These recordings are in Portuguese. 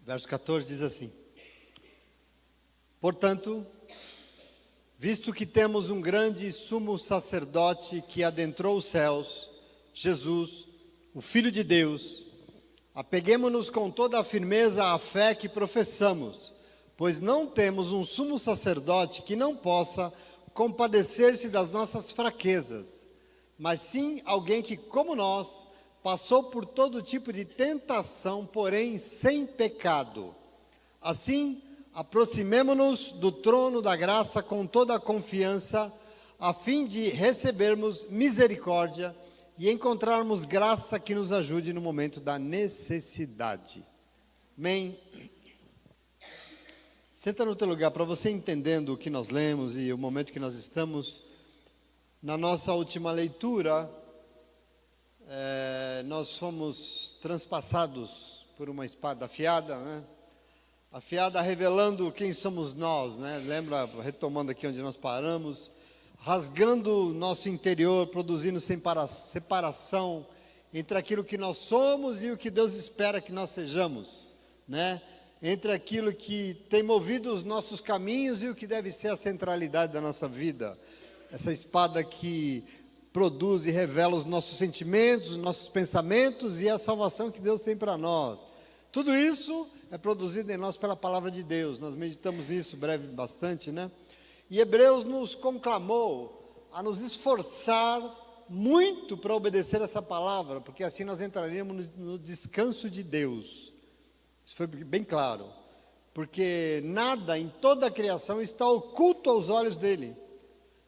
Verso 14 diz assim: Portanto, visto que temos um grande sumo sacerdote que adentrou os céus, Jesus, o Filho de Deus, apeguemo-nos com toda a firmeza à fé que professamos, pois não temos um sumo sacerdote que não possa compadecer-se das nossas fraquezas, mas sim alguém que, como nós, passou por todo tipo de tentação, porém sem pecado. Assim, aproximemo-nos do trono da graça com toda a confiança, a fim de recebermos misericórdia e encontrarmos graça que nos ajude no momento da necessidade. Amém? Senta no teu lugar para você entendendo o que nós lemos e o momento que nós estamos. Na nossa última leitura, nós fomos transpassados por uma espada afiada, né? Afiada revelando quem somos nós, né? Lembra, retomando aqui onde nós paramos, rasgando o nosso interior, produzindo separação entre aquilo que nós somos e o que Deus espera que nós sejamos, né? Entre aquilo que tem movido os nossos caminhos e o que deve ser a centralidade da nossa vida. Essa espada que produz e revela os nossos sentimentos, os nossos pensamentos e a salvação que Deus tem para nós. Tudo isso é produzido em nós pela palavra de Deus. Nós meditamos nisso bastante, né? E Hebreus nos conclamou a nos esforçar muito para obedecer essa palavra, porque assim nós entraríamos no descanso de Deus. Isso foi bem claro, porque nada em toda a criação está oculto aos olhos dele.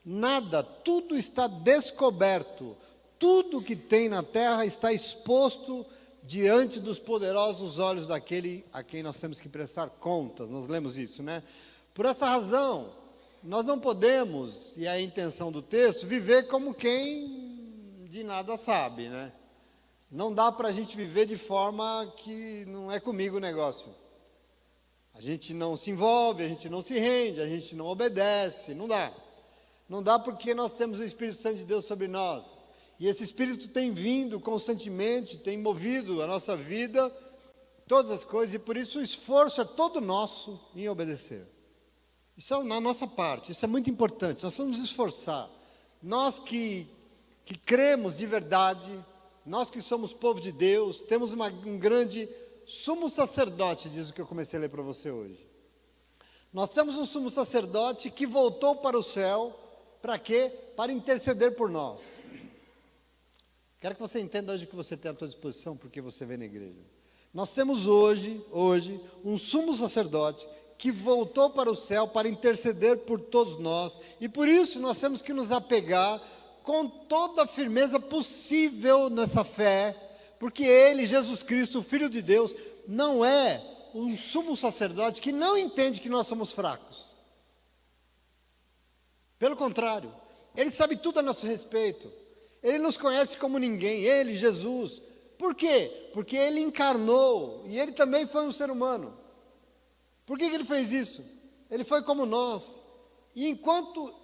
Nada, tudo está descoberto. Tudo que tem na terra está exposto diante dos poderosos olhos daquele a quem nós temos que prestar contas. Nós lemos isso, né? Por essa razão, nós não podemos, e é a intenção do texto, viver como quem de nada sabe, né? Não dá para a gente viver de forma que não é comigo o negócio. A gente não se envolve, a gente não se rende, a gente não obedece, não dá. Não dá porque nós temos o Espírito Santo de Deus sobre nós. E esse Espírito tem vindo constantemente, tem movido a nossa vida, todas as coisas, e por isso o esforço é todo nosso em obedecer. Isso é na nossa parte, isso é muito importante, nós vamos nos esforçar. Nós que cremos de verdade, nós que somos povo de Deus, temos um grande sumo sacerdote, diz o que eu comecei a ler para você hoje. Nós temos um sumo sacerdote que voltou para o céu. Para quê? Para interceder por nós. Quero que você entenda hoje que você tem à sua disposição, porque você vem na igreja. Nós temos hoje, um sumo sacerdote que voltou para o céu para interceder por todos nós. E por isso nós temos que nos apegar com toda a firmeza possível nessa fé, porque Ele, Jesus Cristo, o Filho de Deus, não é um sumo sacerdote que não entende que nós somos fracos. Pelo contrário, Ele sabe tudo a nosso respeito. Ele nos conhece como ninguém, Ele, Jesus. Por quê? Porque Ele encarnou e Ele também foi um ser humano. Por que Ele fez isso? Ele foi como nós. E enquanto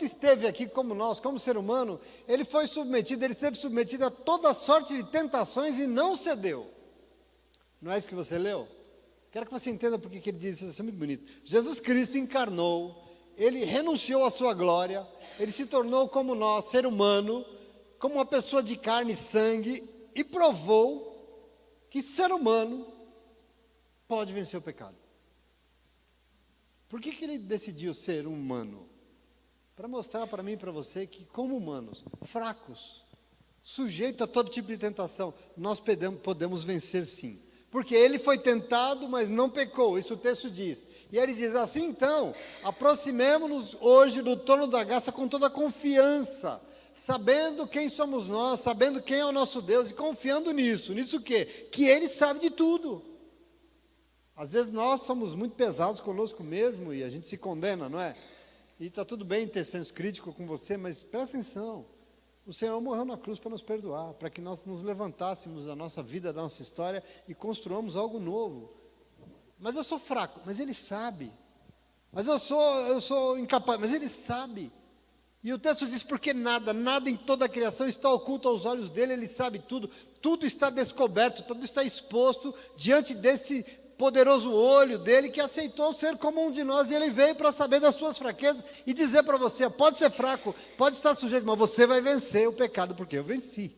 esteve aqui como nós, como ser humano, Ele esteve submetido a toda sorte de tentações e não cedeu. Não é isso que você leu? Quero que você entenda porque que ele diz isso, é muito bonito. Jesus Cristo encarnou, Ele renunciou à sua glória, Ele se tornou como nós, ser humano, como uma pessoa de carne e sangue, e provou que ser humano pode vencer o pecado. Por que Ele decidiu ser humano? Para mostrar para mim e para você que, como humanos, fracos, sujeitos a todo tipo de tentação, nós podemos vencer sim. Porque Ele foi tentado, mas não pecou, isso o texto diz. E Ele diz assim, então, aproximemo-nos hoje do trono da graça com toda a confiança, sabendo quem somos nós, sabendo quem é o nosso Deus e confiando nisso. Nisso o quê? Que Ele sabe de tudo. Às vezes nós somos muito pesados conosco mesmo e a gente se condena, não é? E está tudo bem ter senso crítico com você, mas presta atenção. O Senhor morreu na cruz para nos perdoar, para que nós nos levantássemos da nossa vida, da nossa história e construamos algo novo. Mas eu sou fraco, mas Ele sabe. Mas eu sou incapaz, mas Ele sabe. E o texto diz, porque nada em toda a criação está oculto aos olhos dele, ele sabe tudo, tudo está descoberto, tudo está exposto diante desse poderoso olho dele, que aceitou ser como um de nós, e ele veio para saber das suas fraquezas, e dizer para você, pode ser fraco, pode estar sujeito, mas você vai vencer o pecado, porque eu venci,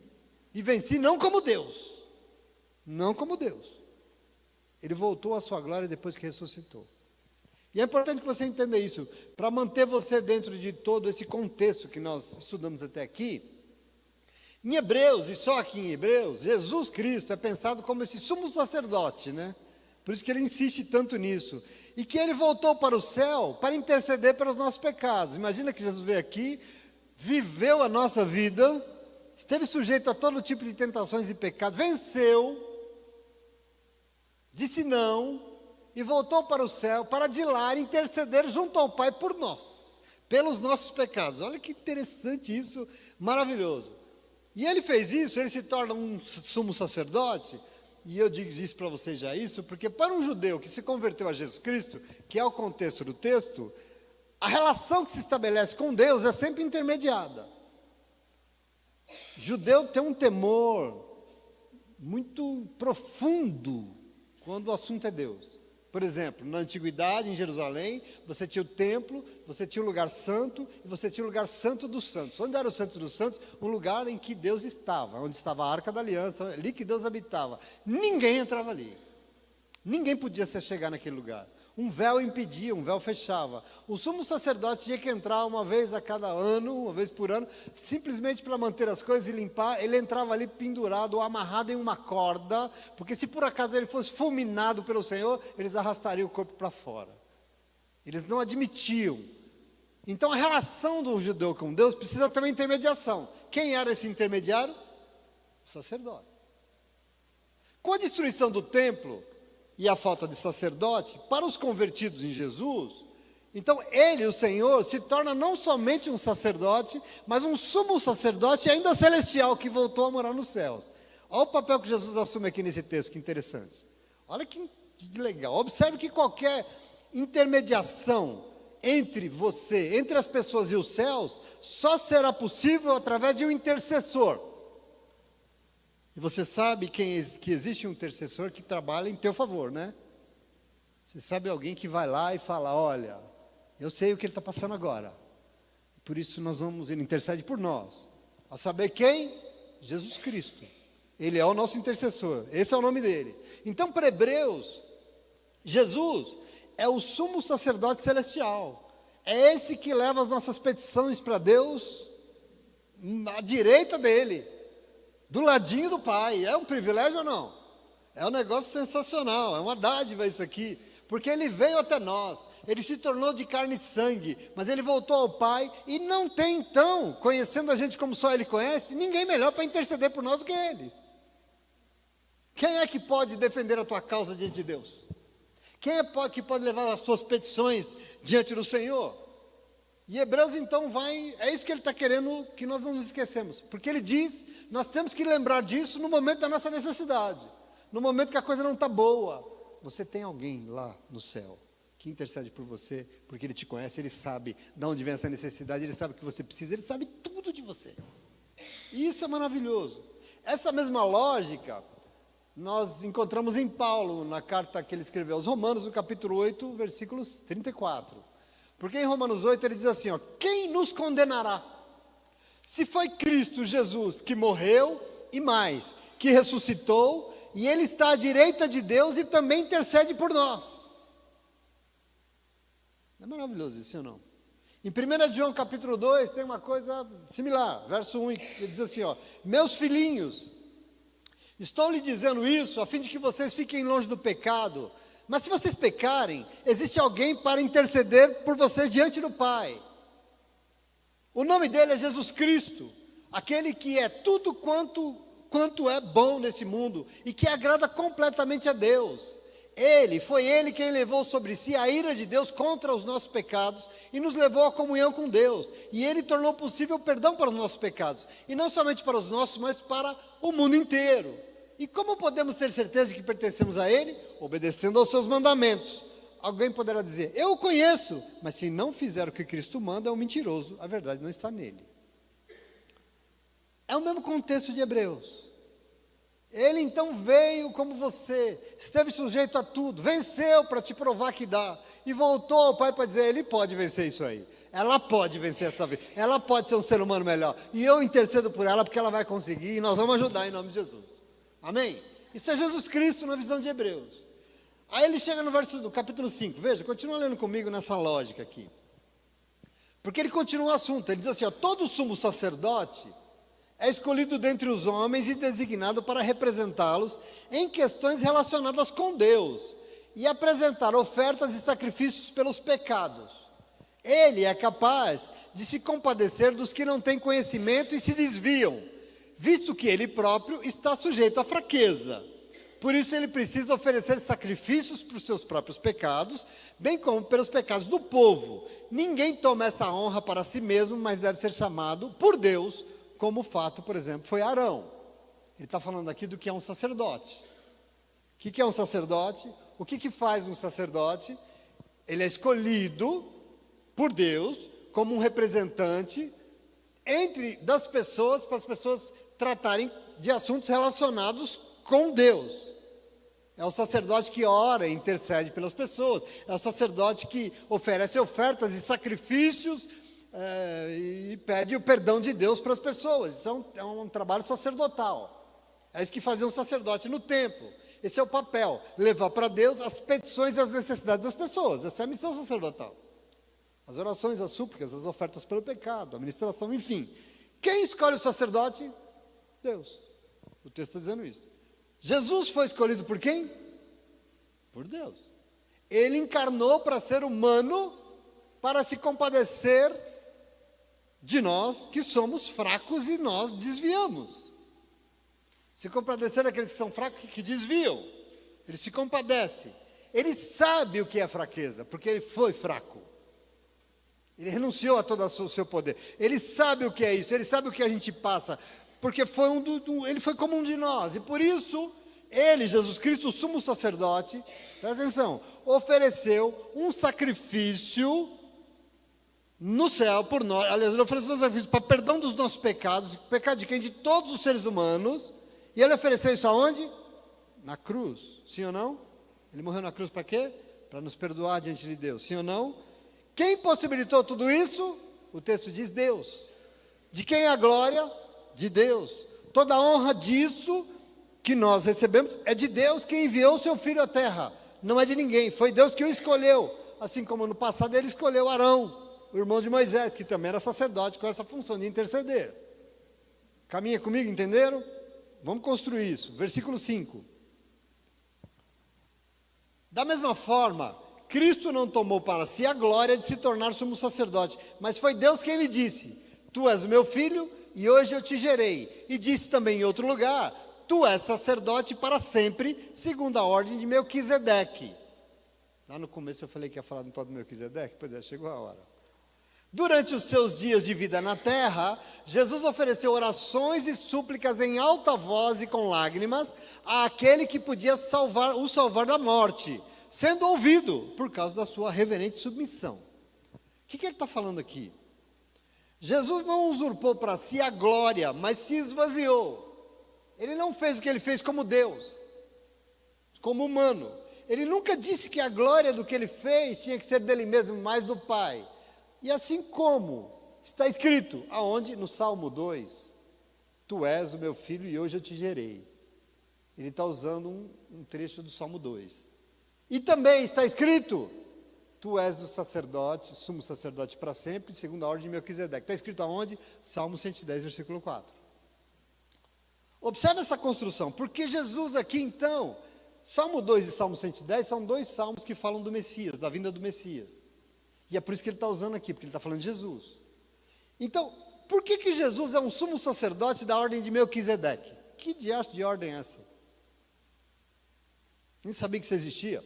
e venci não como Deus, não como Deus, ele voltou à sua glória depois que ressuscitou. E é importante que você entenda isso, para manter você dentro de todo esse contexto que nós estudamos até aqui. Em Hebreus, e só aqui em Hebreus, Jesus Cristo é pensado como esse sumo sacerdote, né? Por isso que ele insiste tanto nisso. E que ele voltou para o céu para interceder pelos nossos pecados. Imagina que Jesus veio aqui, viveu a nossa vida, esteve sujeito a todo tipo de tentações e pecados, venceu, disse não, e voltou para o céu para de lá interceder junto ao Pai por nós, pelos nossos pecados. Olha que interessante isso, maravilhoso. E ele fez isso, ele se torna um sumo sacerdote, e eu digo isso para vocês já isso, porque para um judeu que se converteu a Jesus Cristo, que é o contexto do texto, a relação que se estabelece com Deus é sempre intermediada. Judeu tem um temor muito profundo quando o assunto é Deus. Por exemplo, na antiguidade, em Jerusalém, você tinha o templo, você tinha o lugar santo, e você tinha o lugar santo dos santos. Onde era o santo dos santos? Um lugar em que Deus estava, onde estava a Arca da Aliança, ali que Deus habitava. Ninguém entrava ali. Ninguém podia se chegar naquele lugar. Um véu impedia, um véu fechava. O sumo sacerdote tinha que entrar uma vez a cada ano, uma vez por ano, simplesmente para manter as coisas e limpar. Ele entrava ali pendurado ou amarrado em uma corda, porque se por acaso ele fosse fulminado pelo Senhor, eles arrastariam o corpo para fora. Eles não admitiam. Então a relação do judeu com Deus precisa ter uma intermediação. Quem era esse intermediário? O sacerdote. Com a destruição do templo e a falta de sacerdote, para os convertidos em Jesus, então ele, o Senhor, se torna não somente um sacerdote, mas um sumo sacerdote ainda celestial, que voltou a morar nos céus. Olha o papel que Jesus assume aqui nesse texto, que interessante. Olha que legal. Observe que qualquer intermediação entre você, entre as pessoas e os céus, só será possível através de um intercessor. E você sabe que existe um intercessor que trabalha em teu favor, né? Você sabe alguém que vai lá e fala, olha, eu sei o que ele está passando agora. Por isso ele intercede por nós. A saber quem? Jesus Cristo. Ele é o nosso intercessor. Esse é o nome dele. Então, para Hebreus, Jesus é o sumo sacerdote celestial. É esse que leva as nossas petições para Deus à direita dele. Do ladinho do Pai. É um privilégio ou não? É um negócio sensacional, é uma dádiva isso aqui, porque ele veio até nós, ele se tornou de carne e sangue, mas ele voltou ao Pai, e não tem então, conhecendo a gente como só ele conhece, ninguém melhor para interceder por nós do que ele. Quem é que pode defender a tua causa diante de Deus? Quem é que pode levar as tuas petições diante do Senhor? E Hebreus então é isso que ele está querendo que nós não nos esquecemos, porque ele diz, nós temos que lembrar disso no momento da nossa necessidade, no momento que a coisa não está boa. Você tem alguém lá no céu que intercede por você, porque ele te conhece, ele sabe de onde vem essa necessidade, ele sabe o que você precisa, ele sabe tudo de você. E isso é maravilhoso. Essa mesma lógica nós encontramos em Paulo, na carta que ele escreveu aos Romanos, no capítulo 8, versículos 34. Porque em Romanos 8 ele diz assim, ó, quem nos condenará? Se foi Cristo Jesus que morreu, e mais, que ressuscitou, e ele está à direita de Deus e também intercede por nós. Não é maravilhoso isso ou não? Em 1 João capítulo 2 tem uma coisa similar, verso 1, ele diz assim, ó, meus filhinhos, estou lhe dizendo isso a fim de que vocês fiquem longe do pecado, mas se vocês pecarem, existe alguém para interceder por vocês diante do Pai. O nome dele é Jesus Cristo, aquele que é tudo quanto é bom nesse mundo e que agrada completamente a Deus. Foi ele quem levou sobre si a ira de Deus contra os nossos pecados e nos levou à comunhão com Deus. E ele tornou possível o perdão para os nossos pecados, e não somente para os nossos, mas para o mundo inteiro. E como podemos ter certeza de que pertencemos a ele? Obedecendo aos seus mandamentos, alguém poderá dizer, eu o conheço, mas se não fizer o que Cristo manda, é um mentiroso, a verdade não está nele. É o mesmo contexto de Hebreus. Ele então veio como você, esteve sujeito a tudo, venceu para te provar que dá, e voltou ao Pai para dizer, ele pode vencer isso aí, ela pode vencer essa vida, ela pode ser um ser humano melhor, e eu intercedo por ela porque ela vai conseguir, e nós vamos ajudar em nome de Jesus. Amém? Isso é Jesus Cristo na visão de Hebreus. Aí ele chega no verso do capítulo 5, veja, continua lendo comigo nessa lógica aqui, porque ele continua o assunto, ele diz assim, ó, todo sumo sacerdote é escolhido dentre os homens e designado para representá-los em questões relacionadas com Deus e apresentar ofertas e sacrifícios pelos pecados. Ele é capaz de se compadecer dos que não têm conhecimento e se desviam, visto que ele próprio está sujeito à fraqueza. Por isso ele precisa oferecer sacrifícios para os seus próprios pecados, bem como pelos pecados do povo. Ninguém toma essa honra para si mesmo, mas deve ser chamado por Deus, como o fato, por exemplo, foi Arão. Ele está falando aqui do que é um sacerdote. O que é um sacerdote? O que faz um sacerdote? Ele é escolhido por Deus como um representante das pessoas, para as pessoas tratarem de assuntos relacionados com Deus. É o sacerdote que ora e intercede pelas pessoas. É o sacerdote que oferece ofertas e sacrifícios e pede o perdão de Deus para as pessoas. Isso é um trabalho sacerdotal. É isso que fazia um sacerdote no templo. Esse é o papel, levar para Deus as petições e as necessidades das pessoas. Essa é a missão sacerdotal. As orações, as súplicas, as ofertas pelo pecado, a administração, enfim. Quem escolhe o sacerdote? Deus. O texto está dizendo isso. Jesus foi escolhido por quem? Por Deus. Ele encarnou para ser humano, para se compadecer de nós que somos fracos e nós desviamos. Se compadecer daqueles que são fracos que desviam. Ele se compadece. Ele sabe o que é fraqueza, porque ele foi fraco. Ele renunciou a todo o seu poder. Ele sabe o que é isso, ele sabe o que a gente passa, porque ele foi como um de nós. E por isso, ele, Jesus Cristo, o sumo sacerdote, presta atenção, ofereceu um sacrifício no céu por nós. Aliás, ele ofereceu um sacrifício para perdão dos nossos pecados, pecado de quem? De todos os seres humanos. E ele ofereceu isso aonde? Na cruz, sim ou não? Ele morreu na cruz para quê? Para nos perdoar diante de Deus, sim ou não? Quem possibilitou tudo isso? O texto diz Deus. De quem é a glória? De Deus. Toda a honra disso que nós recebemos é de Deus, que enviou o seu filho à terra. Não é de ninguém, foi Deus que o escolheu. Assim como no passado ele escolheu Arão, o irmão de Moisés, que também era sacerdote com essa função de interceder. Caminha comigo, entenderam? Vamos construir isso. Versículo 5. Da mesma forma, Cristo não tomou para si a glória de se tornar sumo sacerdote, mas foi Deus quem lhe disse, tu és o meu filho e hoje eu te gerei. E disse também em outro lugar, tu és sacerdote para sempre, segundo a ordem de Melquisedeque. Lá no começo eu falei que ia falar do tal de Melquisedeque, pois é, chegou a hora. Durante os seus dias de vida na terra, Jesus ofereceu orações e súplicas em alta voz e com lágrimas àquele que podia o salvar da morte, sendo ouvido por causa da sua reverente submissão. O que ele está falando aqui? Jesus não usurpou para si a glória, mas se esvaziou. Ele não fez o que ele fez como Deus, como humano. Ele nunca disse que a glória do que ele fez tinha que ser dele mesmo, mais do Pai. E assim como está escrito, aonde? No Salmo 2, tu és o meu filho e hoje eu te gerei. Ele está usando um trecho do Salmo 2. E também está escrito, tu és o sacerdote, sumo sacerdote para sempre, segundo a ordem de Melquisedeque. Está escrito aonde? Salmo 110, versículo 4. Observe essa construção, porque Jesus aqui então, Salmo 2 e Salmo 110 são dois salmos que falam do Messias, da vinda do Messias. E é por isso que ele está usando aqui, porque ele está falando de Jesus. Então, por que Jesus é um sumo sacerdote da ordem de Melquisedeque? Que diacho de ordem é essa? Nem sabia que isso existia.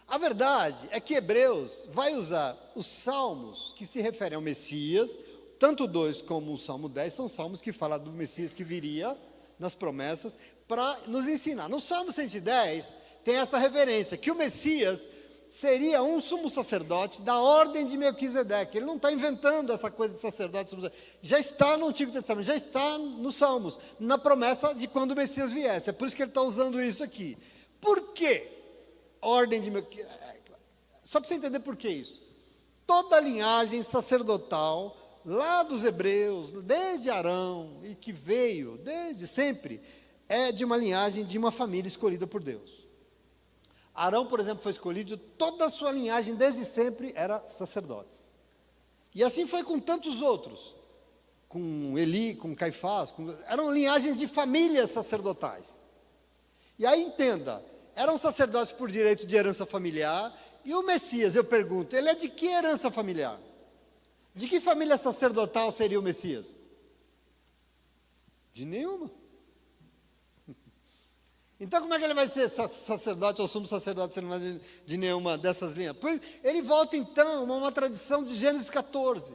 A verdade é que Hebreus vai usar os salmos que se referem ao Messias, tanto o 2 como o Salmo 10, são salmos que falam do Messias que viria, nas promessas, para nos ensinar. No Salmo 110 tem essa referência, que o Messias seria um sumo sacerdote da ordem de Melquisedeque. Ele não está inventando essa coisa de sacerdote. Já está no Antigo Testamento, já está nos Salmos, na promessa de quando o Messias viesse. É por isso que ele está usando isso aqui. Por quê? Ordem de Melquisedeque. Só para você entender por que isso. Toda a linhagem sacerdotal, lá dos hebreus, desde Arão, e que veio desde sempre, é de uma linhagem de uma família escolhida por Deus. Arão, por exemplo, foi escolhido, toda a sua linhagem desde sempre era sacerdotes. E assim foi com tantos outros, com Eli, com Caifás, eram linhagens de famílias sacerdotais. E aí entenda, eram sacerdotes por direito de herança familiar, e o Messias, eu pergunto, ele é de que herança familiar? De que família sacerdotal seria o Messias? De nenhuma. Então como é que ele vai ser sacerdote ou sumo sacerdote se não vai de nenhuma dessas linhas? Pois ele volta então a uma tradição de Gênesis 14.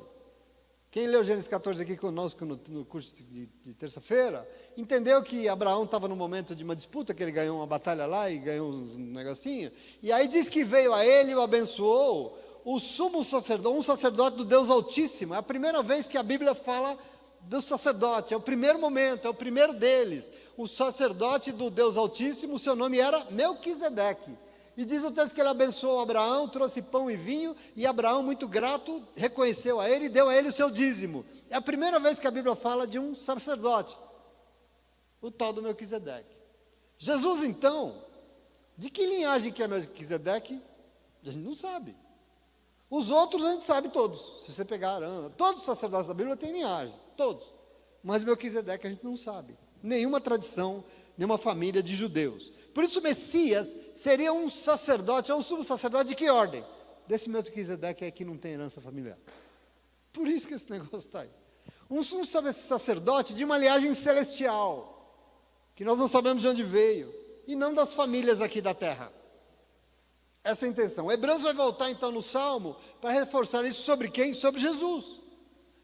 Quem leu Gênesis 14 aqui conosco no curso de terça-feira, entendeu que Abraão estava no momento de uma disputa, que ele ganhou uma batalha lá e ganhou um negocinho, e aí diz que veio a ele e o abençoou, o sumo sacerdote, um sacerdote do Deus Altíssimo. É a primeira vez que a Bíblia fala do sacerdote, é o primeiro momento, é o primeiro deles. O sacerdote do Deus Altíssimo, seu nome era Melquisedeque. E diz o texto que ele abençoou Abraão, trouxe pão e vinho, e Abraão, muito grato, reconheceu a ele e deu a ele o seu dízimo. É a primeira vez que a Bíblia fala de um sacerdote, o tal do Melquisedeque. Jesus, então, de que linhagem que é Melquisedeque? A gente não sabe. Os outros a gente sabe todos. Se você pegar Arão, todos os sacerdotes da Bíblia têm linhagem, todos. Mas Melquisedeque a gente não sabe. Nenhuma tradição, nenhuma família de judeus. Por isso o Messias seria um sacerdote, ou um sumo sacerdote de que ordem? Desse Melquisedeque aí que não tem herança familiar. Por isso que esse negócio está aí. Um sumo sacerdote de uma linhagem celestial, que nós não sabemos de onde veio, e não das famílias aqui da terra. Essa é a intenção. O Hebreus vai voltar então no Salmo para reforçar isso sobre quem? Sobre Jesus.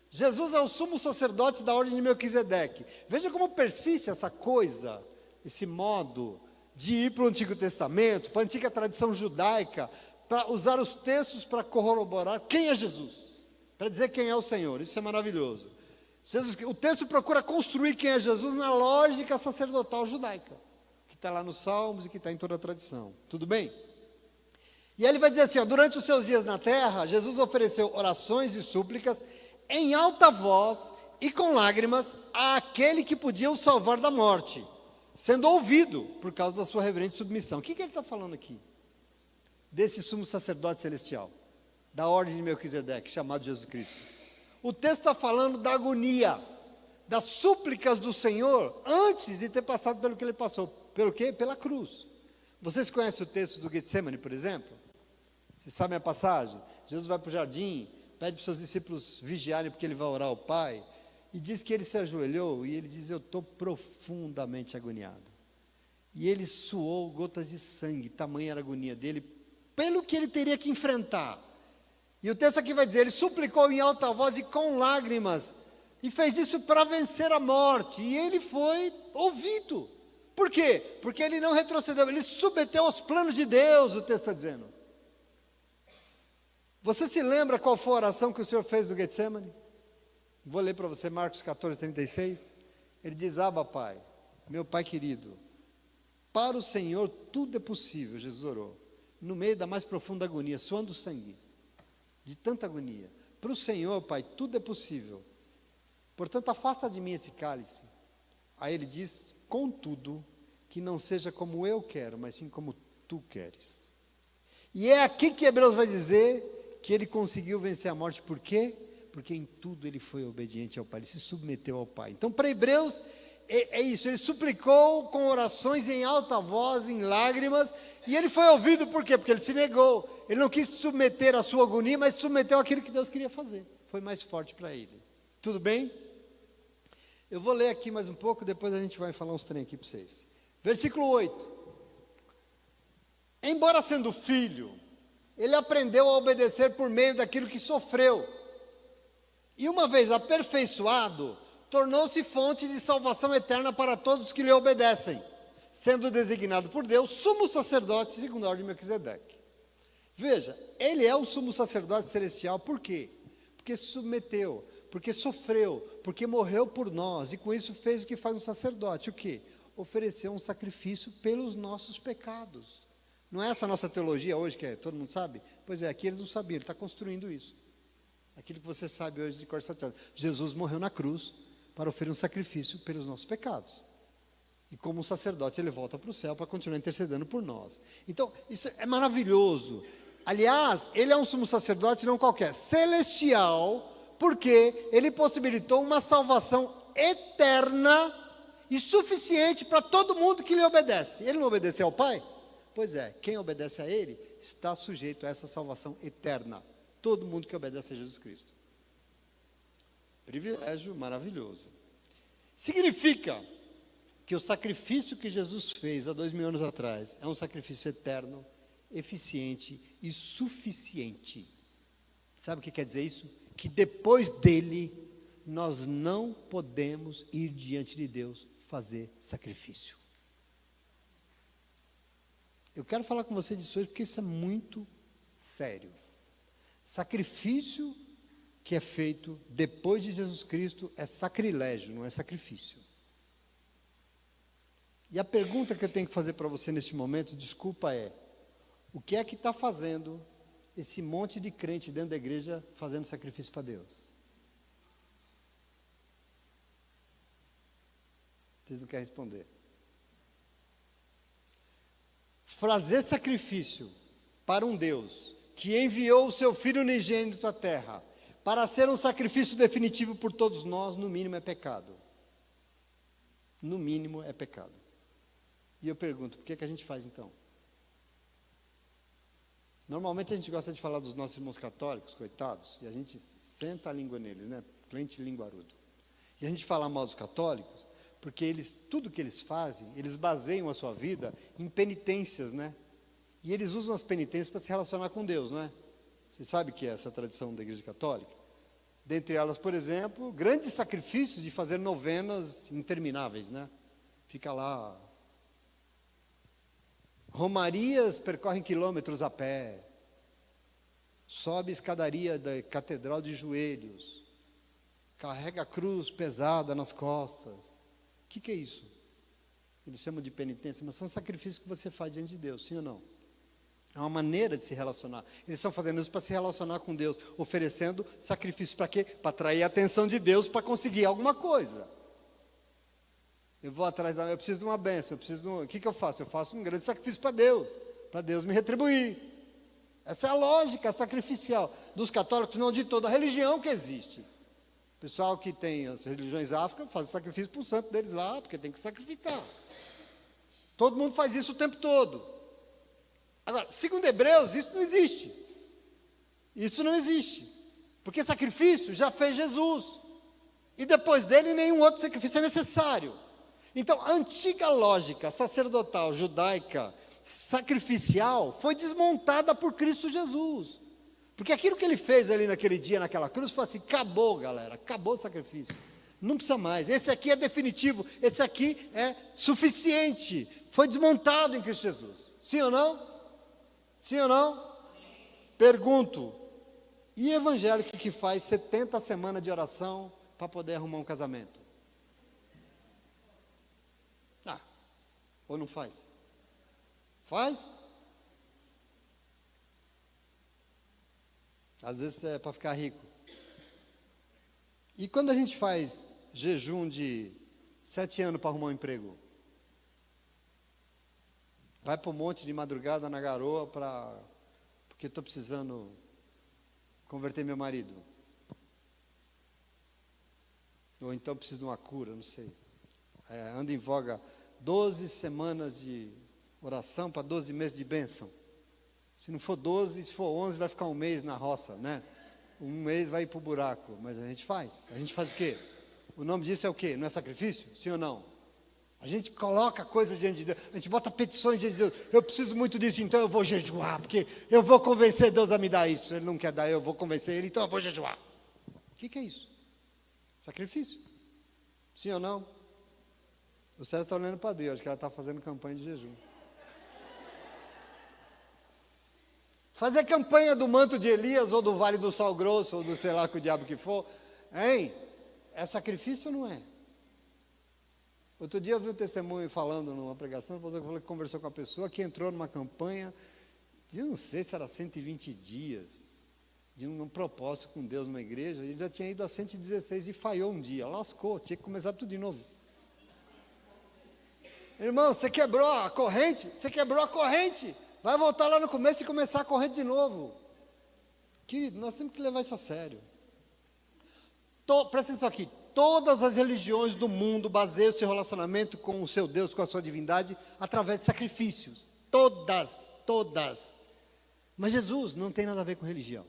Jesus é o sumo sacerdote da ordem de Melquisedeque. Veja como persiste essa coisa, esse modo de ir para o Antigo Testamento, para a antiga tradição judaica, para usar os textos para corroborar quem é Jesus, para dizer quem é o Senhor. Isso é maravilhoso. O texto procura construir quem é Jesus na lógica sacerdotal judaica, que está lá nos Salmos e que está em toda a tradição. Tudo bem? E aí ele vai dizer assim, ó, durante os seus dias na terra, Jesus ofereceu orações e súplicas em alta voz e com lágrimas àquele que podia o salvar da morte, sendo ouvido por causa da sua reverente submissão. O que ele está falando aqui? Desse sumo sacerdote celestial, da ordem de Melquisedeque, chamado Jesus Cristo. O texto está falando da agonia, das súplicas do Senhor, antes de ter passado pelo que ele passou. Pelo quê? Pela cruz. Vocês conhecem o texto do Getsemane, por exemplo? Vocês sabem a passagem? Jesus vai para o jardim, pede para os seus discípulos vigiarem porque ele vai orar ao Pai, e diz que ele se ajoelhou e ele diz, eu estou profundamente agoniado. E ele suou gotas de sangue, tamanha era a agonia dele, pelo que ele teria que enfrentar. E o texto aqui vai dizer, ele suplicou em alta voz e com lágrimas, e fez isso para vencer a morte, e ele foi ouvido. Por quê? Porque ele não retrocedeu, ele submeteu aos planos de Deus, o texto está dizendo. Você se lembra qual foi a oração que o Senhor fez do Getsemane? Vou ler para você Marcos 14, 36. Ele diz, Abba, Pai, meu Pai querido, para o Senhor tudo é possível, Jesus orou. No meio da mais profunda agonia, suando sangue, de tanta agonia. Para o Senhor, Pai, tudo é possível. Portanto, afasta de mim esse cálice. Aí ele diz, contudo, que não seja como eu quero, mas sim como tu queres. E é aqui que Hebreus vai dizer que ele conseguiu vencer a morte. Por quê? Porque em tudo ele foi obediente ao Pai, ele se submeteu ao Pai. Então, para Hebreus, é isso, ele suplicou com orações em alta voz, em lágrimas, e ele foi ouvido, por quê? Porque ele se negou, ele não quis submeter a sua agonia, mas submeteu aquilo que Deus queria fazer, foi mais forte para ele. Tudo bem? Eu vou ler aqui mais um pouco, depois a gente vai falar uns trem aqui para vocês. Versículo 8. Embora sendo filho, ele aprendeu a obedecer por meio daquilo que sofreu. E uma vez aperfeiçoado, tornou-se fonte de salvação eterna para todos que lhe obedecem, sendo designado por Deus sumo sacerdote segundo a ordem de Melquisedeque. Veja, ele é o sumo sacerdote celestial, por quê? Porque se submeteu, porque sofreu, porque morreu por nós, e com isso fez o que faz um sacerdote, o quê? Ofereceu um sacrifício pelos nossos pecados. Não é essa a nossa teologia hoje, que todo mundo sabe? Pois é, aqui eles não sabiam, ele está construindo isso. Aquilo que você sabe hoje de cor salteado. Jesus morreu na cruz para oferecer um sacrifício pelos nossos pecados. E como um sacerdote, ele volta para o céu para continuar intercedendo por nós. Então, isso é maravilhoso. Aliás, ele é um sumo sacerdote não qualquer, celestial, porque ele possibilitou uma salvação eterna e suficiente para todo mundo que lhe obedece. Ele não obedeceu ao Pai? Pois é, quem obedece a ele está sujeito a essa salvação eterna. Todo mundo que obedece a Jesus Cristo. Privilégio maravilhoso. Significa que o sacrifício que Jesus fez há 2000 anos atrás é um sacrifício eterno, eficiente e suficiente. Sabe o que quer dizer isso? Que depois dele, nós não podemos ir diante de Deus fazer sacrifício. Eu quero falar com você disso hoje porque isso é muito sério. Sacrifício que é feito depois de Jesus Cristo é sacrilégio, não é sacrifício. E a pergunta que eu tenho que fazer para você nesse momento, desculpa, é: o que é que está fazendo esse monte de crente dentro da igreja fazendo sacrifício para Deus? Vocês não querem responder. Fazer sacrifício para um Deus que enviou o seu Filho unigênito à terra para ser um sacrifício definitivo por todos nós, no mínimo é pecado. No mínimo é pecado. E eu pergunto, por que a gente faz então? Normalmente a gente gosta de falar dos nossos irmãos católicos, coitados, e a gente senta a língua neles, né? Crente linguarudo. E a gente fala mal dos católicos, porque eles, tudo que eles fazem, eles baseiam a sua vida em penitências, né? E eles usam as penitências para se relacionar com Deus, não é? Você sabe que é essa tradição da Igreja Católica? Dentre elas, por exemplo, grandes sacrifícios de fazer novenas intermináveis, né? Fica lá. Romarias percorrem quilômetros a pé. Sobe a escadaria da catedral de joelhos. Carrega a cruz pesada nas costas. O que é isso? Eles chamam de penitência, mas são sacrifícios que você faz diante de Deus, sim ou não? É uma maneira de se relacionar. Eles estão fazendo isso para se relacionar com Deus, oferecendo sacrifício para quê? Para atrair a atenção de Deus, para conseguir alguma coisa. Eu vou atrás eu preciso de uma bênção, o que eu faço? Eu faço um grande sacrifício para Deus me retribuir. Essa é a lógica sacrificial dos católicos, não de toda a religião que existe. O pessoal que tem as religiões afro faz sacrifício para o santo deles lá, porque tem que sacrificar. Todo mundo faz isso o tempo todo. Agora, segundo Hebreus, isso não existe. Isso não existe. Porque sacrifício já fez Jesus. E depois dele, nenhum outro sacrifício é necessário. Então, a antiga lógica sacerdotal, judaica, sacrificial, foi desmontada por Cristo Jesus. Porque aquilo que ele fez ali naquele dia, naquela cruz, foi assim: acabou, galera, acabou o sacrifício. Não precisa mais. Esse aqui é definitivo. Esse aqui é suficiente. Foi desmontado em Cristo Jesus. Sim ou não? Sim ou não? Sim. Pergunto, e evangélico que faz 70 semanas de oração para poder arrumar um casamento? Ou não faz? Faz? Às vezes é para ficar rico. E quando a gente faz jejum de 7 anos para arrumar um emprego? Vai para o monte de madrugada na garoa porque estou precisando converter meu marido. Ou então preciso de uma cura, não sei. Anda em voga 12 semanas de oração para 12 meses de bênção. Se não for 12, se for 11, vai ficar um mês na roça, né? Um mês vai ir para o buraco, mas a gente faz. A gente faz o quê? O nome disso é o quê? Não é sacrifício? Sim ou não? A gente coloca coisas diante de Deus, a gente bota petições diante de Deus. Eu preciso muito disso, então eu vou jejuar, porque eu vou convencer Deus a me dar isso. Ele não quer dar, eu vou convencer Ele, então eu vou jejuar. O que é isso? Sacrifício. Sim ou não? O César está olhando para Deus, acho que ela está fazendo campanha de jejum. Fazer campanha do manto de Elias, ou do vale do sal grosso, ou do sei lá que o diabo que for, hein? É sacrifício ou não é? Outro dia eu vi um testemunho falando numa pregação, que conversou com uma pessoa que entrou numa campanha, eu não sei se era 120 dias, de um propósito com Deus numa igreja, ele já tinha ido a 116 e falhou um dia, lascou, tinha que começar tudo de novo. Irmão, você quebrou a corrente, vai voltar lá no começo e começar a corrente de novo. Querido, nós temos que levar isso a sério. Presta atenção aqui, todas as religiões do mundo baseiam o seu relacionamento com o seu Deus, com a sua divindade, através de sacrifícios. Todas. Mas Jesus não tem nada a ver com religião.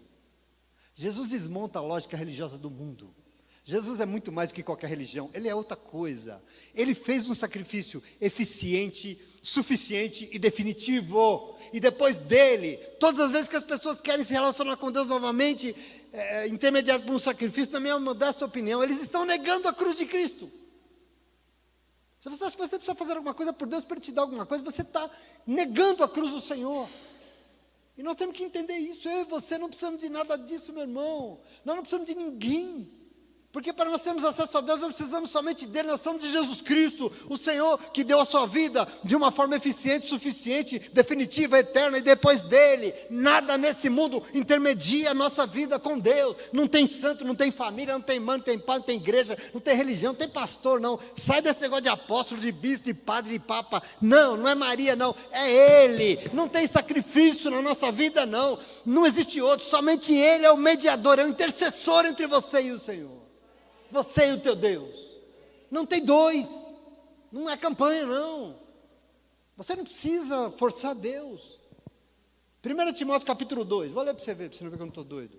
Jesus desmonta a lógica religiosa do mundo. Jesus é muito mais do que qualquer religião, ele é outra coisa. Ele fez um sacrifício eficiente, suficiente e definitivo. E depois dele, todas as vezes que as pessoas querem se relacionar com Deus novamente, intermediado por um sacrifício, na minha modesta opinião, eles estão negando a cruz de Cristo. Se você acha que você precisa fazer alguma coisa por Deus para Ele te dar alguma coisa, você está negando a cruz do Senhor. E nós temos que entender isso. Eu e você não precisamos de nada disso, meu irmão. Nós não precisamos de ninguém. Porque para nós termos acesso a Deus, não precisamos somente dele, nós precisamos de Jesus Cristo, o Senhor que deu a sua vida de uma forma eficiente, suficiente, definitiva, eterna, e depois dele, nada nesse mundo intermedia a nossa vida com Deus. Não tem santo, não tem família, não tem mãe, não tem pai, não tem igreja, não tem religião, não tem pastor, não. Sai desse negócio de apóstolo, de bispo, de padre, de papa. Não é Maria, não, é ele. Não tem sacrifício na nossa vida, não. Não existe outro, somente ele é o mediador, é o intercessor entre você e o Senhor. Você e o teu Deus. Não tem dois. Não é campanha, não. Você não precisa forçar Deus. 1 Timóteo capítulo 2. Vou ler para você ver, para você não ver que eu não estou doido.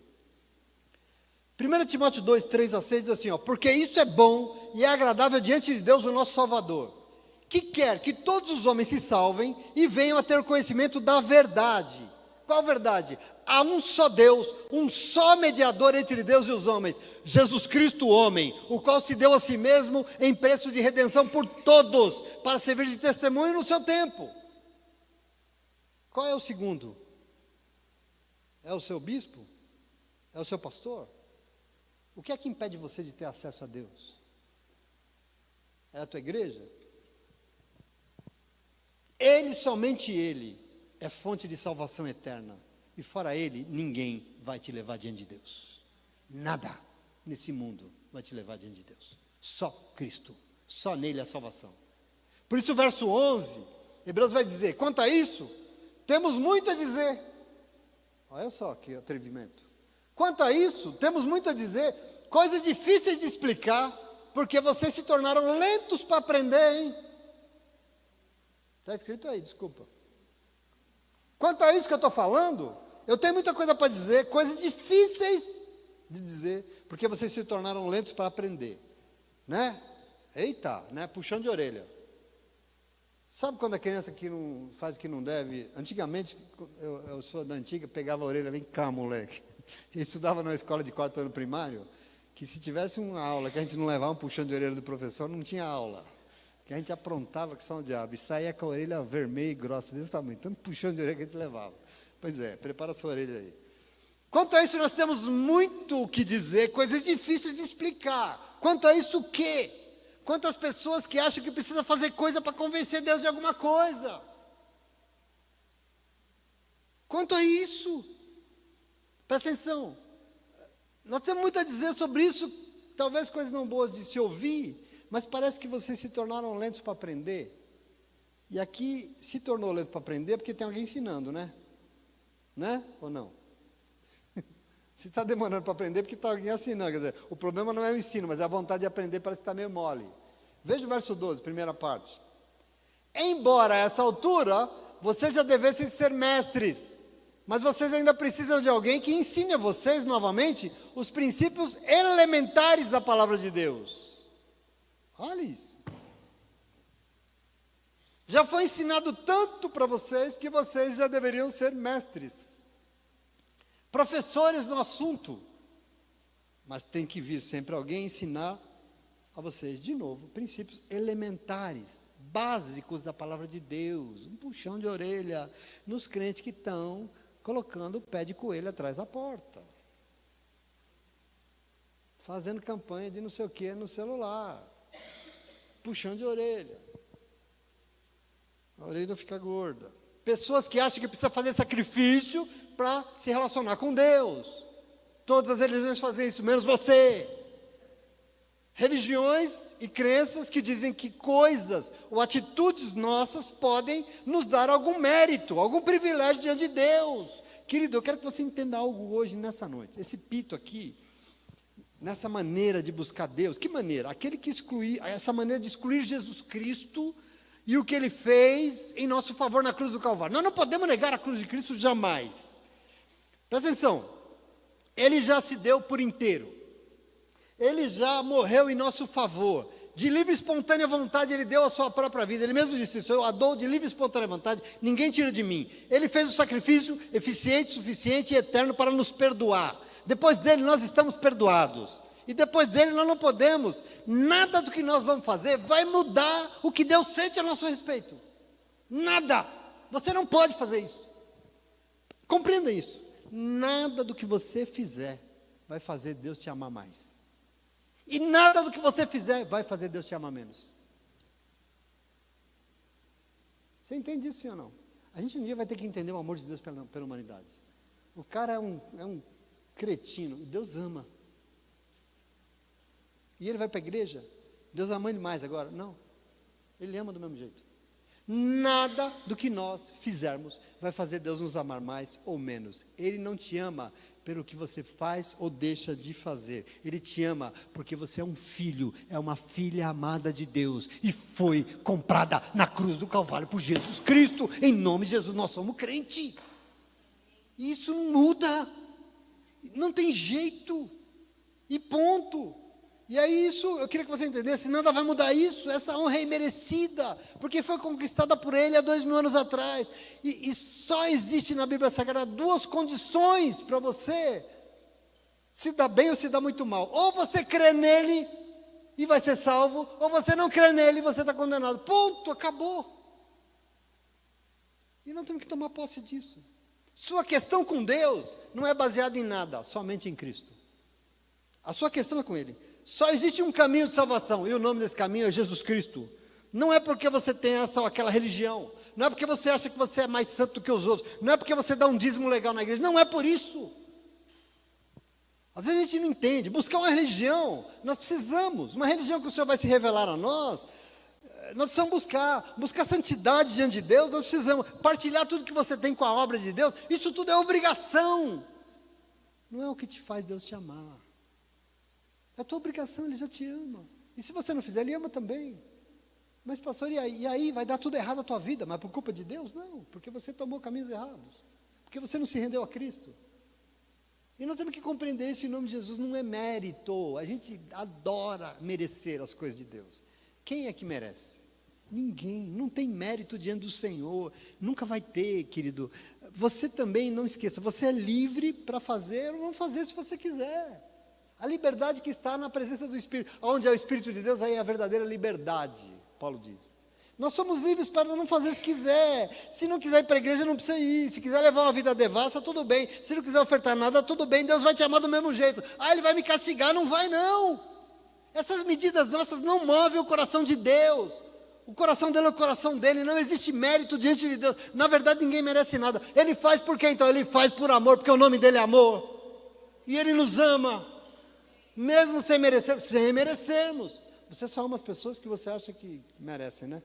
1 Timóteo 2, 3 a 6 diz assim, ó, porque isso é bom e é agradável diante de Deus, o nosso Salvador, que quer que todos os homens se salvem e venham a ter conhecimento da verdade. Qual verdade? Há um só Deus, um só mediador entre Deus e os homens, Jesus Cristo, o homem, o qual se deu a si mesmo em preço de redenção por todos, para servir de testemunho no seu tempo. Qual é o segundo? É o seu bispo? É o seu pastor? O que é que impede você de ter acesso a Deus? É a tua igreja? Ele, somente ele, é fonte de salvação eterna. E fora ele, ninguém vai te levar diante de Deus. Nada nesse mundo vai te levar diante de Deus. Só Cristo. Só nele a salvação. Por isso o verso 11, Hebreus vai dizer, quanto a isso, temos muito a dizer. Olha só que atrevimento. Quanto a isso, temos muito a dizer, coisas difíceis de explicar, porque vocês se tornaram lentos para aprender, hein? Está escrito aí, desculpa. Quanto a isso que eu estou falando, eu tenho muita coisa para dizer, coisas difíceis de dizer, porque vocês se tornaram lentos para aprender, né? Eita, né? Puxão de orelha. Sabe quando a criança que não faz o que não deve? Antigamente, eu sou da antiga, pegava a orelha, vem cá, moleque. Eu estudava numa escola de 4 anos primário, que se tivesse uma aula que a gente não levava um puxão de orelha do professor, não tinha aula. Que a gente aprontava que só um diabo, e saía com a orelha vermelha e grossa, desse tamanho, tanto puxão de orelha que a gente levava. Pois é, prepara a sua orelha aí. Quanto a isso, nós temos muito o que dizer, coisas difíceis de explicar. Quanto a isso, o quê? Quantas pessoas que acham que precisa fazer coisa para convencer Deus de alguma coisa? Quanto a isso, presta atenção, nós temos muito a dizer sobre isso, talvez coisas não boas de se ouvir, mas parece que vocês se tornaram lentos para aprender. E aqui se tornou lento para aprender porque tem alguém ensinando, né? Né? Ou não? Se está demorando para aprender porque está alguém ensinando. Quer dizer, o problema não é o ensino, mas é a vontade de aprender, parece que está meio mole. Veja o verso 12, primeira parte. Embora a essa altura, vocês já devessem ser mestres, mas vocês ainda precisam de alguém que ensine a vocês novamente os princípios elementares da palavra de Deus. Olha isso. Já foi ensinado tanto para vocês que vocês já deveriam ser mestres, professores no assunto. Mas tem que vir sempre alguém ensinar a vocês, de novo, princípios elementares, básicos da palavra de Deus. Um puxão de orelha nos crentes que estão colocando o pé de coelho atrás da porta. Fazendo campanha de não sei o que no celular. Puxando de orelha. A orelha fica gorda. Pessoas que acham que precisa fazer sacrifício para se relacionar com Deus. Todas as religiões fazem isso, menos você. Religiões e crenças que dizem que coisas ou atitudes nossas podem nos dar algum mérito, algum privilégio diante de Deus. Querido, eu quero que você entenda algo hoje, nessa noite. Esse pito aqui, nessa maneira de buscar Deus, que maneira? Aquele que essa maneira de excluir Jesus Cristo e o que Ele fez em nosso favor na cruz do Calvário. Nós não podemos negar a cruz de Cristo jamais. Presta atenção, Ele já se deu por inteiro. Ele já morreu em nosso favor. De livre e espontânea vontade, Ele deu a sua própria vida. Ele mesmo disse isso: eu a dou de livre e espontânea vontade, ninguém tira de mim. Ele fez o sacrifício eficiente, suficiente e eterno para nos perdoar. Depois dele nós estamos perdoados. E depois dele nós não podemos, nada do que nós vamos fazer vai mudar o que Deus sente a nosso respeito. Nada. Você não pode fazer isso. Compreenda isso. Nada do que você fizer vai fazer Deus te amar mais. E nada do que você fizer vai fazer Deus te amar menos. Você entende isso, sim ou não? A gente um dia vai ter que entender o amor de Deus pela humanidade. O cara é um cretino, e Deus ama. E ele vai para a igreja, Deus ama ele mais agora? Não, Ele ama do mesmo jeito. Nada do que nós fizermos vai fazer Deus nos amar mais ou menos. Ele não te ama pelo que você faz ou deixa de fazer. Ele te ama porque você é um filho, é uma filha amada de Deus e foi comprada na cruz do Calvário por Jesus Cristo. Em nome de Jesus nós somos crente. E isso não muda. Não tem jeito. E ponto. E aí isso, eu queria que você entendesse, nada vai mudar isso, essa honra é imerecida, porque foi conquistada por Ele há 2000 anos atrás, e só existe na Bíblia Sagrada duas condições para você se dar bem ou se dar muito mal: ou você crê nele e vai ser salvo, ou você não crê nele e você está condenado. Ponto, acabou. E nós temos que tomar posse disso. Sua questão com Deus não é baseada em nada, somente em Cristo. A sua questão é com Ele. Só existe um caminho de salvação, e o nome desse caminho é Jesus Cristo. Não é porque você tem essa ou aquela religião, não é porque você acha que você é mais santo do que os outros, não é porque você dá um dízimo legal na igreja, não é por isso. Às vezes a gente não entende. Buscar uma religião, nós precisamos, uma religião que o Senhor vai se revelar a nós precisamos buscar santidade diante de Deus, nós precisamos partilhar tudo que você tem com a obra de Deus. Isso tudo é obrigação, não é o que te faz Deus te amar. É a tua obrigação, Ele já te ama. E se você não fizer, Ele ama também. Mas pastor, e aí? Vai dar tudo errado na tua vida, mas por culpa de Deus? Não, porque você tomou caminhos errados. Porque você não se rendeu a Cristo. E nós temos que compreender isso em nome de Jesus, não é mérito. A gente adora merecer as coisas de Deus. Quem é que merece? Ninguém, não tem mérito diante do Senhor. Nunca vai ter, querido. Você também, não esqueça, você é livre para fazer ou não fazer se você quiser. A liberdade que está na presença do Espírito, onde é o Espírito de Deus, aí é a verdadeira liberdade, Paulo diz. Nós somos livres para não fazer se quiser. Se não quiser ir para a igreja, não precisa ir. Se quiser levar uma vida devassa, tudo bem. Se não quiser ofertar nada, tudo bem. Deus vai te amar do mesmo jeito. Ele vai me castigar, não vai não. Essas medidas nossas não movem o coração de Deus. O coração dele é o coração dele, não existe mérito diante de Deus. Na verdade, ninguém merece nada. Ele faz por quê então? Ele faz por amor, porque o nome dele é amor. E Ele nos ama. Mesmo sem merecermos. Você só ama as pessoas que você acha que merecem, né?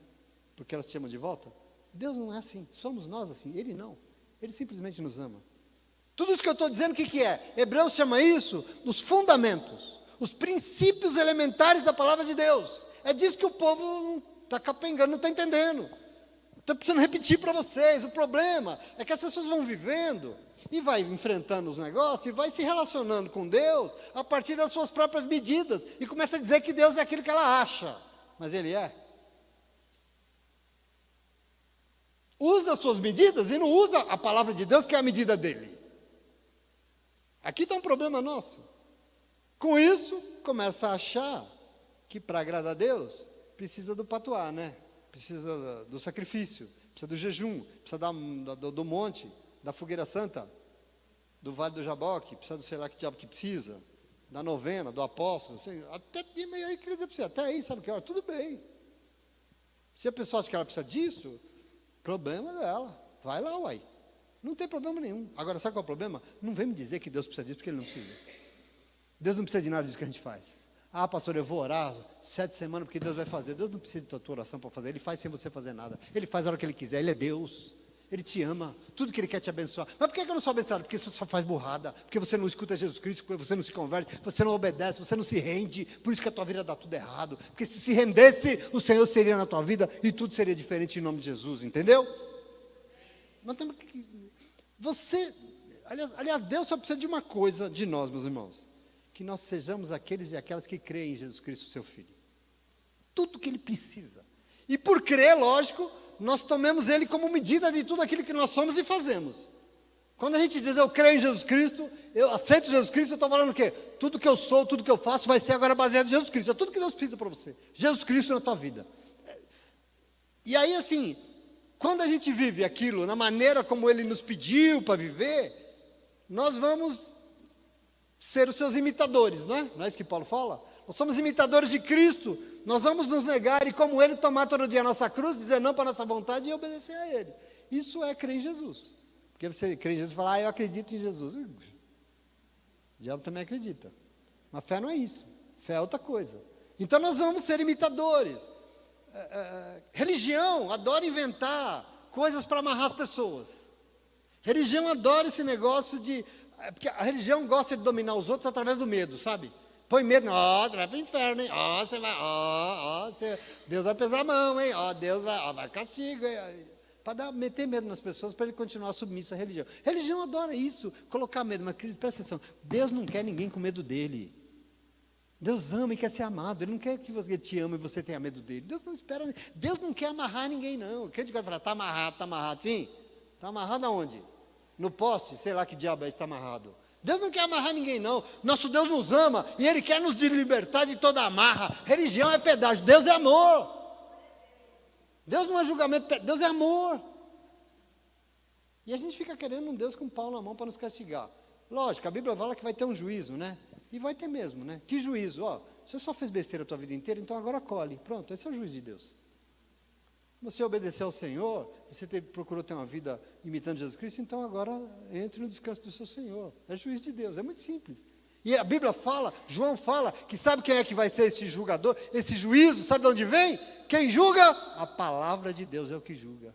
Porque elas te amam de volta. Deus não é assim, somos nós assim, Ele não. Ele simplesmente nos ama. Tudo isso que eu estou dizendo, o que é? Hebreus chama isso os fundamentos, os princípios elementares da palavra de Deus. É disso que o povo não está capengando, não está entendendo. Estou precisando repetir para vocês. O problema é que as pessoas vão vivendo e vai enfrentando os negócios e vai se relacionando com Deus a partir das suas próprias medidas e começa a dizer que Deus é aquilo que ela acha, mas Ele é. Usa as suas medidas e não usa a palavra de Deus, que é a medida dele. Aqui está um problema nosso. Com isso, começa a achar que para agradar a Deus precisa do patuá, né? Precisa do sacrifício, precisa do jejum, precisa do monte. da Fogueira Santa, do Vale do Jaboque, precisa do sei lá que diabo que precisa, da novena, do apóstolo, até de meio aí, queria dizer para você, até aí, sabe o que? Olha, tudo bem. Se a pessoa acha que ela precisa disso, problema dela, vai lá, uai. Não tem problema nenhum. Agora, sabe qual é o problema? Não vem me dizer que Deus precisa disso, porque Ele não precisa. Deus não precisa de nada disso que a gente faz. Ah, pastor, eu vou orar 7 semanas porque Deus vai fazer. Deus não precisa da tua oração para fazer. Ele faz sem você fazer nada. Ele faz a hora que Ele quiser. Ele é Deus. Ele te ama. Tudo que Ele quer te abençoar. Mas por que eu não sou abençoado? Porque você só faz burrada. Porque você não escuta Jesus Cristo. Porque você não se converte. Você não obedece. Você não se rende. Por isso que a tua vida dá tudo errado. Porque se rendesse, o Senhor seria na tua vida e tudo seria diferente em nome de Jesus. Entendeu? Mas temos que... Você... Aliás, Deus só precisa de uma coisa de nós, meus irmãos. Que nós sejamos aqueles e aquelas que creem em Jesus Cristo, seu Filho. Tudo que Ele precisa. E por crer, lógico, nós tomemos Ele como medida de tudo aquilo que nós somos e fazemos. Quando a gente diz, eu creio em Jesus Cristo, eu aceito Jesus Cristo, eu estou falando o quê? Tudo que eu sou, tudo que eu faço vai ser agora baseado em Jesus Cristo. É tudo que Deus precisa para você. Jesus Cristo na tua vida. E aí, assim, quando a gente vive aquilo na maneira como Ele nos pediu para viver, nós vamos ser os seus imitadores, não é? Não é isso que Paulo fala? Nós somos imitadores de Cristo, nós vamos nos negar e como Ele tomar todo dia a nossa cruz, dizer não para a nossa vontade e obedecer a Ele. Isso é crer em Jesus. Porque você crê em Jesus e fala, eu acredito em Jesus. O diabo também acredita. Mas fé não é isso, fé é outra coisa. Então nós vamos ser imitadores. Religião adora inventar coisas para amarrar as pessoas. Religião adora esse negócio de... Porque a religião gosta de dominar os outros através do medo, sabe? Põe medo, ó, você vai para o inferno, hein? Ó, você vai, Deus vai pesar a mão, hein? Ó, Deus vai castigo, para meter medo nas pessoas, para ele continuar submisso à religião. Religião adora isso, colocar medo, mas presta atenção, Deus não quer ninguém com medo dele. Deus ama e quer ser amado, Ele não quer que você te ame e você tenha medo dele. Deus não espera, Deus não quer amarrar ninguém, não. Quem gosta de falar, está amarrado, sim? Está amarrado aonde? No poste, sei lá que diabo é, está amarrado. Deus não quer amarrar ninguém, não. Nosso Deus nos ama e Ele quer nos libertar de toda amarra. Religião é pedágio, Deus é amor. Deus não é julgamento, Deus é amor. E a gente fica querendo um Deus com um pau na mão para nos castigar. Lógico, a Bíblia fala que vai ter um juízo, né? E vai ter mesmo, né? Que juízo? Ó, você só fez besteira a tua vida inteira, então agora colhe. Pronto, esse é o juízo de Deus. Você obedeceu ao Senhor, você procurou ter uma vida imitando Jesus Cristo, então agora entre no descanso do seu Senhor. É juiz de Deus, é muito simples. E a Bíblia fala, João fala, que sabe quem é que vai ser esse julgador, esse juízo, sabe de onde vem? Quem julga? A palavra de Deus é o que julga.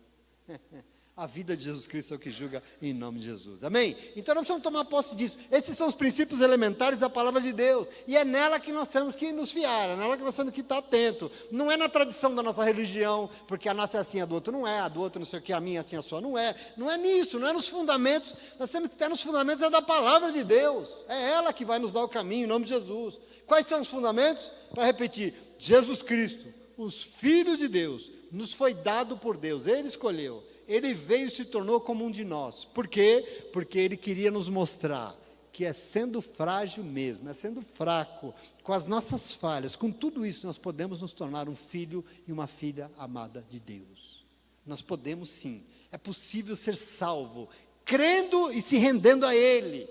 A vida de Jesus Cristo é o que julga em nome de Jesus. Amém? Então nós precisamos tomar posse disso. Esses são os princípios elementares da palavra de Deus. E é nela que nós temos que nos fiar, é nela que nós temos que estar atento. Não é na tradição da nossa religião, porque a nossa é assim, a do outro não é, a do outro não sei o que, a minha é assim, a sua não é. Não é nisso, não é nos fundamentos. Nós temos que ter nos fundamentos é da palavra de Deus. É ela que vai nos dar o caminho em nome de Jesus. Quais são os fundamentos? Para repetir, Jesus Cristo, os filhos de Deus, nos foi dado por Deus, Ele escolheu. Ele veio e se tornou como um de nós. Por quê? Porque Ele queria nos mostrar que é sendo frágil mesmo, é sendo fraco, com as nossas falhas, com tudo isso, nós podemos nos tornar um filho e uma filha amada de Deus. Nós podemos sim. É possível ser salvo, crendo e se rendendo a Ele.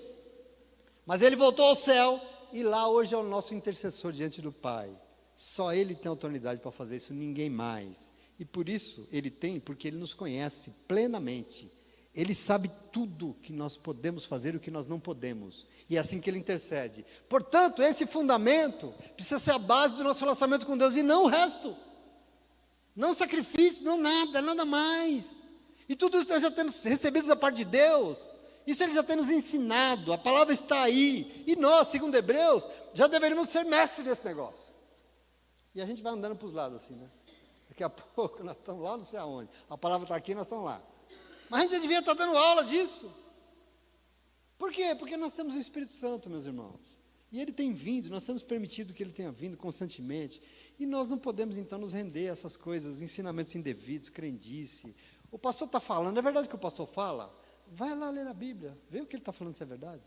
Mas Ele voltou ao céu e lá hoje é o nosso intercessor diante do Pai. Só Ele tem autoridade para fazer isso, ninguém mais. E por isso Ele tem, porque Ele nos conhece plenamente. Ele sabe tudo que nós podemos fazer e o que nós não podemos. E é assim que Ele intercede. Portanto, esse fundamento precisa ser a base do nosso relacionamento com Deus e não o resto. Não sacrifício, não nada, nada mais. E tudo isso nós já temos recebido da parte de Deus. Isso Ele já tem nos ensinado, a palavra está aí. E nós, segundo Hebreus, já deveríamos ser mestres desse negócio. E a gente vai andando para os lados assim, né? Daqui a pouco nós estamos lá, não sei aonde. A palavra está aqui, nós estamos lá. Mas a gente já devia estar dando aula disso. Por quê? Porque nós temos o Espírito Santo, meus irmãos. E Ele tem vindo, nós temos permitido que Ele tenha vindo constantemente. E nós não podemos, então, nos render a essas coisas, ensinamentos indevidos, crendice. O pastor está falando, é verdade o que o pastor fala? Vai lá ler a Bíblia, vê o que ele está falando se é verdade.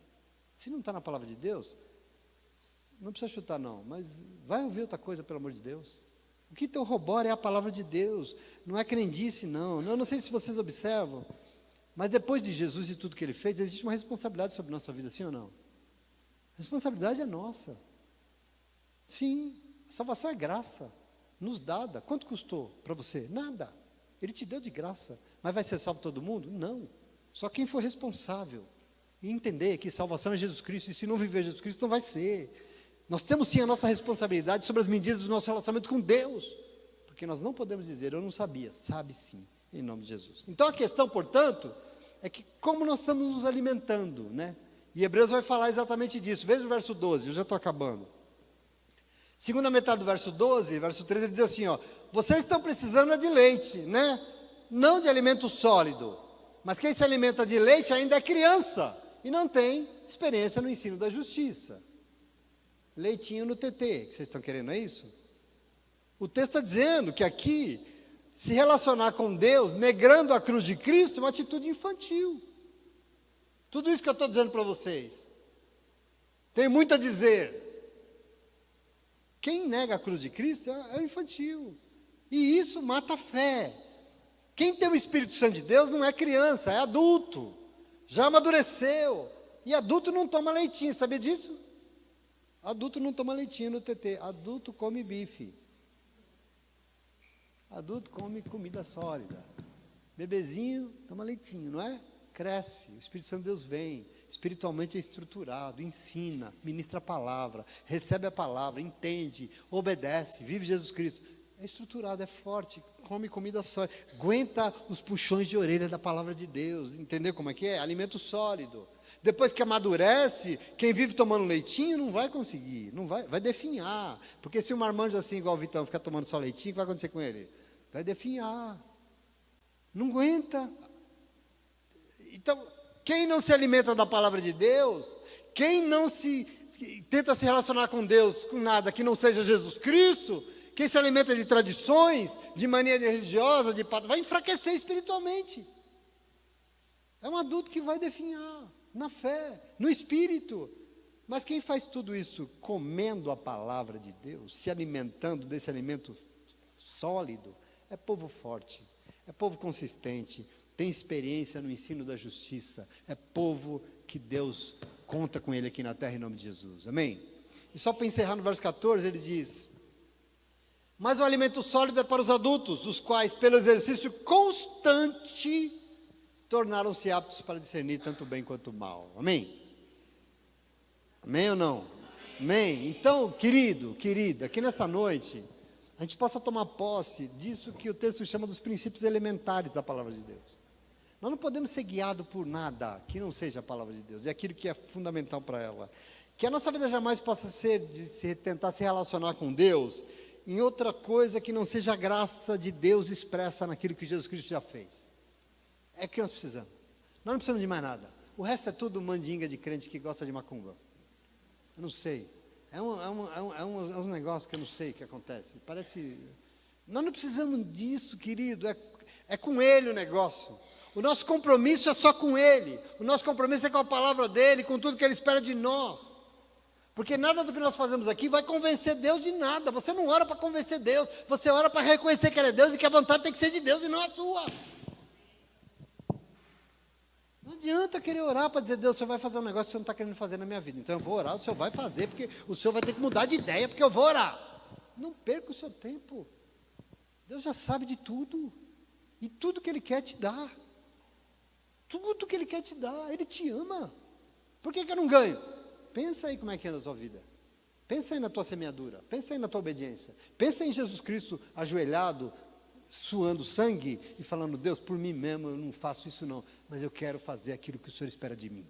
Se não está na palavra de Deus, não precisa chutar não, mas vai ouvir outra coisa, pelo amor de Deus. O que corrobora é a palavra de Deus, não é crendice não. Eu não sei se vocês observam, Mas depois de Jesus e tudo que ele fez, existe uma responsabilidade sobre a nossa vida, sim ou não? A responsabilidade é nossa. Sim, a salvação é graça, nos dada. Quanto custou para você? Nada. Ele te deu de graça. Mas vai ser salvo todo mundo? Não. Só quem for responsável. E entender que salvação é Jesus Cristo, e se não viver Jesus Cristo, não vai ser. Nós temos sim a nossa responsabilidade sobre as medidas do nosso relacionamento com Deus. Porque nós não podemos dizer, eu não sabia. Sabe sim, em nome de Jesus. Então a questão, portanto, é que como nós estamos nos alimentando, né? E Hebreus vai falar exatamente disso. Veja o verso 12, eu já estou acabando. Segunda metade do verso 12, verso 13, ele diz assim, ó, vocês estão precisando de leite, né? Não de alimento sólido. Mas quem se alimenta de leite ainda é criança e não tem experiência no ensino da justiça. Leitinho no TT, que vocês estão querendo, é isso? O texto está dizendo que aqui, se relacionar com Deus, negando a cruz de Cristo, é uma atitude infantil. Tudo isso que eu estou dizendo para vocês, tem muito a dizer. Quem nega a cruz de Cristo é o infantil. E isso mata a fé. Quem tem o Espírito Santo de Deus não é criança, é adulto. Já amadureceu. E adulto não toma leitinho, sabia disso? Adulto não toma leitinho no TT. Adulto come bife. Adulto come comida sólida. Bebezinho toma leitinho, não é? Cresce, o Espírito Santo de Deus vem, espiritualmente é estruturado, ensina, ministra a palavra, recebe a palavra, entende, obedece, vive Jesus Cristo. É estruturado, é forte, come comida sólida, aguenta os puxões de orelha da palavra de Deus, entendeu como é que é? Alimento sólido. Depois que amadurece, quem vive tomando leitinho não vai conseguir, vai definhar. Porque se um marmanjo assim, igual o Vitão, ficar tomando só leitinho, o que vai acontecer com ele? Vai definhar. Não aguenta. Então, quem não se alimenta da palavra de Deus, quem não tenta se relacionar com Deus, com nada que não seja Jesus Cristo, quem se alimenta de tradições, de mania religiosa, vai enfraquecer espiritualmente. É um adulto que vai definhar na fé, no espírito. Mas quem faz tudo isso comendo a palavra de Deus, se alimentando desse alimento sólido, é povo forte, é povo consistente, tem experiência no ensino da justiça, é povo que Deus conta com ele aqui na terra em nome de Jesus, amém? E só para encerrar no verso 14, ele diz, mas o alimento sólido é para os adultos, os quais pelo exercício constante, tornaram-se aptos para discernir tanto o bem quanto o mal, amém? Amém ou não? Amém? Então, querido, querida, aqui nessa noite, a gente possa tomar posse disso que o texto chama dos princípios elementares da palavra de Deus. Nós não podemos ser guiados por nada que não seja a palavra de Deus, é aquilo que é fundamental para ela. Que a nossa vida jamais possa ser de tentar se relacionar com Deus em outra coisa que não seja a graça de Deus expressa naquilo que Jesus Cristo já fez. É o que nós precisamos. Nós não precisamos de mais nada. O resto é tudo mandinga de crente que gosta de macumba. Eu não sei. É um negócio que eu não sei o que acontece. Parece. Nós não precisamos disso, querido. É com Ele o negócio. O nosso compromisso é só com Ele. O nosso compromisso é com a palavra dEle, com tudo que Ele espera de nós. Porque nada do que nós fazemos aqui vai convencer Deus de nada. Você não ora para convencer Deus. Você ora para reconhecer que Ele é Deus e que a vontade tem que ser de Deus e não a sua. Não adianta querer orar para dizer, Deus, o Senhor vai fazer um negócio que você não está querendo fazer na minha vida. Então eu vou orar, o Senhor vai fazer, porque o Senhor vai ter que mudar de ideia, porque eu vou orar. Não perca o seu tempo. Deus já sabe de tudo. E tudo que Ele quer te dar. Tudo que Ele quer te dar. Ele te ama. Por que eu não ganho? Pensa aí como é que anda a tua vida. Pensa aí na tua semeadura. Pensa aí na tua obediência. Pensa em Jesus Cristo ajoelhado, suando sangue e falando, Deus, por mim mesmo eu não faço isso não, mas eu quero fazer aquilo que o Senhor espera de mim.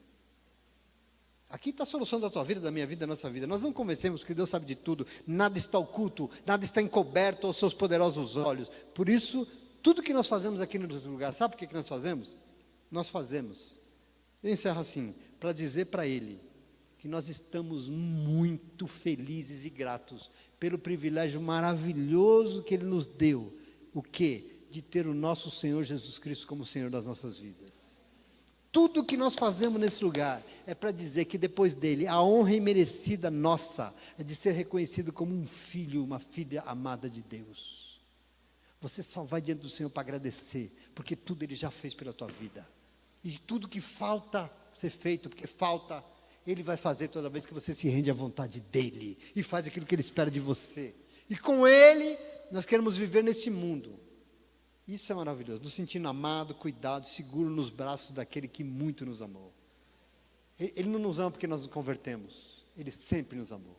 Aqui está a solução da tua vida, da minha vida, da nossa vida. Nós não convencemos que Deus sabe de tudo, nada está oculto, nada está encoberto aos seus poderosos olhos. Por isso, tudo que nós fazemos aqui no nosso lugar, sabe por que nós fazemos? Nós fazemos, eu encerro assim, para dizer para Ele, que nós estamos muito felizes e gratos, pelo privilégio maravilhoso que Ele nos deu, o quê? De ter o nosso Senhor Jesus Cristo como Senhor das nossas vidas. Tudo que nós fazemos nesse lugar é para dizer que depois dele, a honra imerecida nossa é de ser reconhecido como um filho, uma filha amada de Deus. Você só vai diante do Senhor para agradecer, porque tudo Ele já fez pela tua vida. E tudo que falta ser feito, porque falta, Ele vai fazer toda vez que você se rende à vontade dEle. E faz aquilo que Ele espera de você. E com Ele, nós queremos viver nesse mundo. Isso é maravilhoso. Nos sentindo amado, cuidado, seguro nos braços daquele que muito nos amou. Ele não nos ama porque nós nos convertemos. Ele sempre nos amou.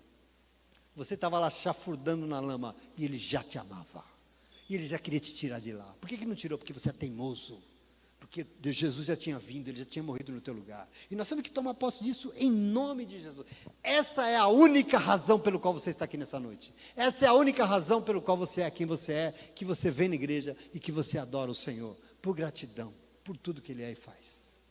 Você estava lá chafurdando na lama e Ele já te amava. E Ele já queria te tirar de lá. Por que Ele não tirou? Porque você é teimoso. Porque Jesus já tinha vindo, Ele já tinha morrido no teu lugar. E nós temos que tomar posse disso em nome de Jesus. Essa é a única razão pelo qual você está aqui nessa noite. Essa é a única razão pelo qual você é quem você é, que você vem na igreja e que você adora o Senhor. Por gratidão, por tudo que Ele é e faz.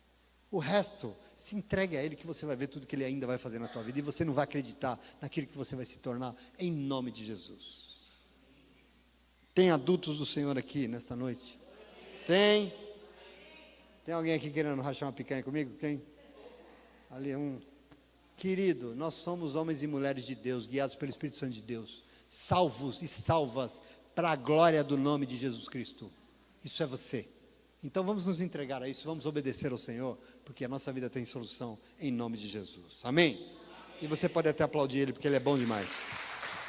O resto, se entregue a Ele que você vai ver tudo que Ele ainda vai fazer na tua vida. E você não vai acreditar naquilo que você vai se tornar em nome de Jesus. Tem adultos do Senhor aqui nesta noite? Tem? Tem alguém aqui querendo rachar uma picanha comigo? Quem? Ali um. Querido, nós somos homens e mulheres de Deus, guiados pelo Espírito Santo de Deus, salvos e salvas para a glória do nome de Jesus Cristo. Isso é você. Então vamos nos entregar a isso, vamos obedecer ao Senhor, porque a nossa vida tem solução em nome de Jesus. Amém? E você pode até aplaudir Ele, porque Ele é bom demais.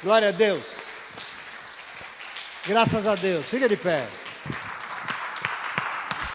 Glória a Deus. Graças a Deus. Fica de pé.